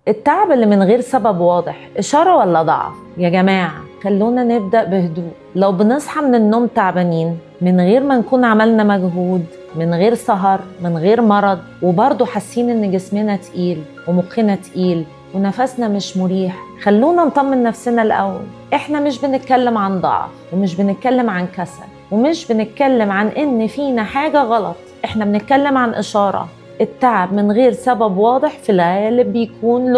التعب اللي من غير سبب واضح إشارة ولا ضعف؟ يا جماعة خلونا نبدأ بهدوء. لو بنصحى من النوم تعبانين من غير ما نكون عملنا مجهود، من غير سهر، من غير مرض، وبرضه حاسين إن جسمنا تقيل ومخنا تقيل ونفسنا مش مريح، خلونا نطمن نفسنا الأول. إحنا مش بنتكلم عن ضعف، ومش بنتكلم عن كسل، ومش بنتكلم عن إن فينا حاجة غلط. إحنا بنتكلم عن إشارة. التعب من غير سبب واضح في الغالب بيكون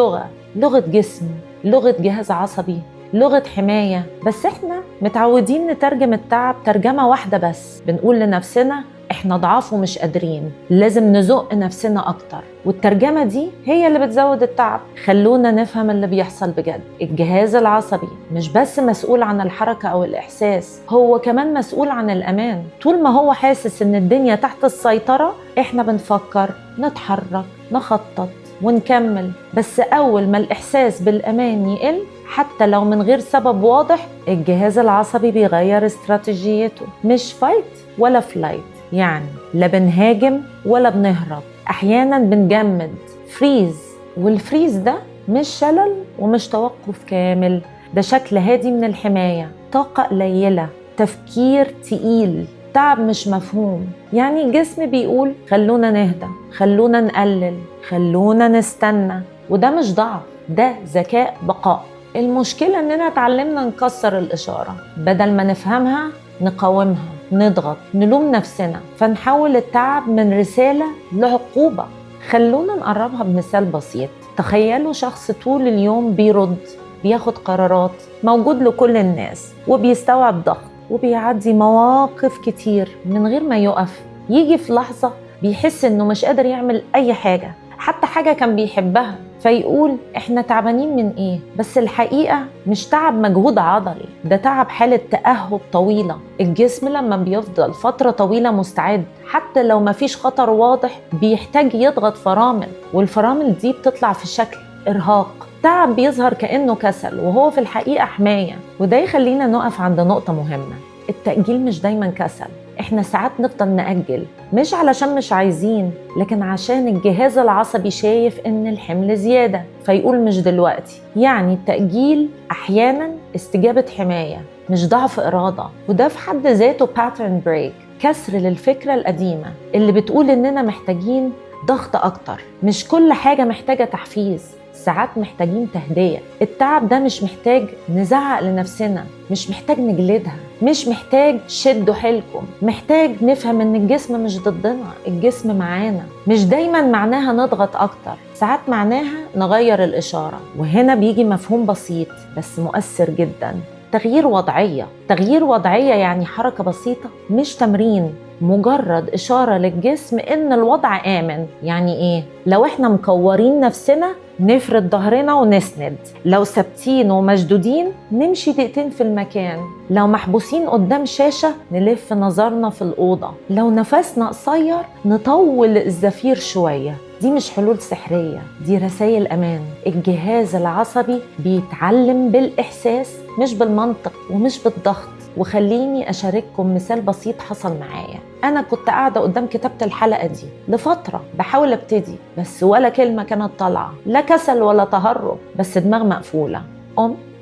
لغة جسم، لغة جهاز عصبي، لغة حماية. بس إحنا متعودين نترجم التعب ترجمة واحدة بس، بنقول لنفسنا إحنا ضعاف ومش قادرين، لازم نزق نفسنا أكتر، والترجمة دي هي اللي بتزود التعب. خلونا نفهم اللي بيحصل بجد. الجهاز العصبي مش بس مسؤول عن الحركة أو الإحساس، هو كمان مسؤول عن الأمان. طول ما هو حاسس إن الدنيا تحت السيطرة، إحنا بنفكر، نتحرك، نخطط ونكمل. بس أول ما الإحساس بالأمان يقل حتى لو من غير سبب واضح، الجهاز العصبي بيغير استراتيجيته. مش فايت ولا فلايت، يعني لا بنهاجم ولا بنهرب، أحيانا بنجمد، فريز. والفريز ده مش شلل ومش توقف كامل، ده شكل هادي من الحماية، طاقة قليلة، تفكير تقيل، تعب مش مفهوم. يعني الجسم بيقول خلونا نهدى، خلونا نقلل، خلونا نستنى. وده مش ضعف، ده ذكاء بقاء. المشكلة إننا اتعلمنا نكسر الإشارة، بدل ما نفهمها نقاومها، نضغط، نلوم نفسنا، فنحول التعب من رسالة لعقوبة. خلونا نقربها بمثال بسيط. تخيلوا شخص طول اليوم بيرد، بياخد قرارات، موجود لكل الناس، وبيستوعب ضغط، وبيعدي مواقف كتير من غير ما يقف. يجي في لحظة بيحس إنه مش قادر يعمل أي حاجة، حتى حاجة كان بيحبها، فيقول إحنا تعبانين من إيه؟ بس الحقيقة مش تعب مجهود عضلي، ده تعب حالة تأهب طويلة. الجسم لما بيفضل فترة طويلة مستعد، حتى لو مفيش خطر واضح، بيحتاج يضغط فرامل، والفرامل دي بتطلع في شكل إرهاق. تعب بيظهر كأنه كسل وهو في الحقيقة حماية. وده يخلينا نقف عند نقطة مهمة. التأجيل مش دايما كسل، احنا ساعات نفضل نأجل مش علشان مش عايزين، لكن عشان الجهاز العصبي شايف ان الحمل زيادة فيقول مش دلوقتي. يعني التأجيل احيانا استجابة حماية مش ضعف إرادة. وده في حد ذاته pattern break، كسر للفكرة القديمة اللي بتقول اننا محتاجين ضغط اكتر. مش كل حاجة محتاجة تحفيز، ساعات محتاجين تهدية. التعب ده مش محتاج نزعق لنفسنا، مش محتاج نجلدها، مش محتاج شدوا حيلكم، محتاج نفهم ان الجسم مش ضدنا، الجسم معانا. مش دايما معناها نضغط اكتر، ساعات معناها نغير الإشارة. وهنا بيجي مفهوم بسيط بس مؤثر جدا، تغيير وضعية. تغيير وضعية يعني حركة بسيطة، مش تمرين، مجرد إشارة للجسم إن الوضع آمن. يعني إيه؟ لو إحنا مكورين نفسنا نفرد ظهرنا ونسند، لو ثابتين ومشدودين نمشي دقيقتين في المكان، لو محبوسين قدام شاشة نلف نظرنا في الأوضة، لو نفسنا قصير نطول الزفير شوية. دي مش حلول سحرية، دي رسائل أمان. الجهاز العصبي بيتعلم بالإحساس مش بالمنطق ومش بالضغط. وخليني أشارككم مثال بسيط حصل معايا. أنا كنت قاعدة قدام كتابة الحلقة دي لفترة بحاول أبتدي، بس ولا كلمة كانت طالعة، لا كسل ولا تهرب، بس دماغ مقفولة.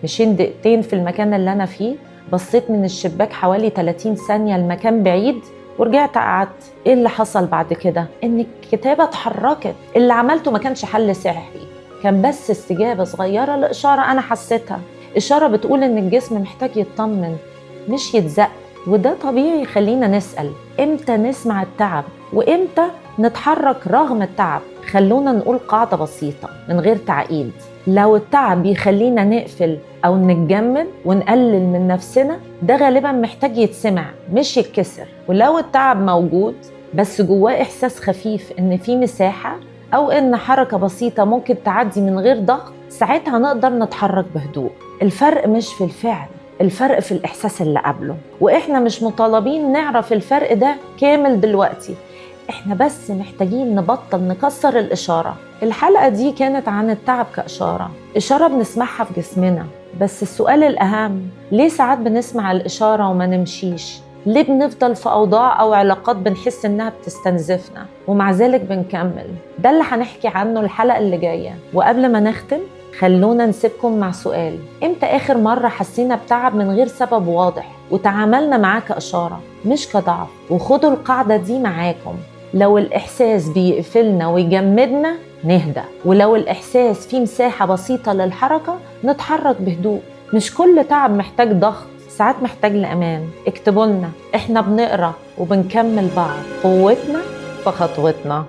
مشيت دقيقتين في المكان اللي أنا فيه، بصيت من الشباك حوالي 30 ثانية المكان بعيد، ورجعت قعدت. إيه اللي حصل بعد كده؟ إن الكتابة اتحركت. اللي عملته ما كانش حل سحري، كان بس استجابة صغيرة لإشارة أنا حسيتها، إشارة بتقول إن الجسم محتاج يطمن مش يتزق. وده طبيعي يخلينا نسأل إمتى نسمع التعب وإمتى نتحرك رغم التعب. خلونا نقول قاعدة بسيطة من غير تعقيد. لو التعب بيخلينا نقفل أو نتجمد ونقلل من نفسنا، ده غالبا محتاج يتسمع مش يتكسر. ولو التعب موجود بس جواه إحساس خفيف إن في مساحة أو إن حركة بسيطة ممكن تعدي من غير ضغط، ساعتها نقدر نتحرك بهدوء. الفرق مش في الفعل، الفرق في الإحساس اللي قبله. وإحنا مش مطالبين نعرف الفرق ده كامل دلوقتي، إحنا بس محتاجين نبطل نكسر الإشارة. الحلقة دي كانت عن التعب كإشارة، إشارة بنسمعها في جسمنا. بس السؤال الأهم، ليه ساعات بنسمع الإشارة وما نمشيش؟ ليه بنفضل في أوضاع أو علاقات بنحس إنها بتستنزفنا ومع ذلك بنكمل؟ ده اللي هنحكي عنه الحلقة اللي جاية. وقبل ما نختم خلونا نسيبكم مع سؤال: إمتى آخر مرة حسينا بتعب من غير سبب واضح وتعاملنا معاه كإشارة مش كضعف؟ وخدوا القاعدة دي معاكم: لو الإحساس بيقفلنا ويجمدنا نهدأ، ولو الإحساس فيه مساحة بسيطة للحركة نتحرك بهدوء. مش كل تعب محتاج ضغط، ساعات محتاج لأمان. اكتبوا لنا، احنا بنقرأ وبنكمل بعض. قوتنا في خطوتنا.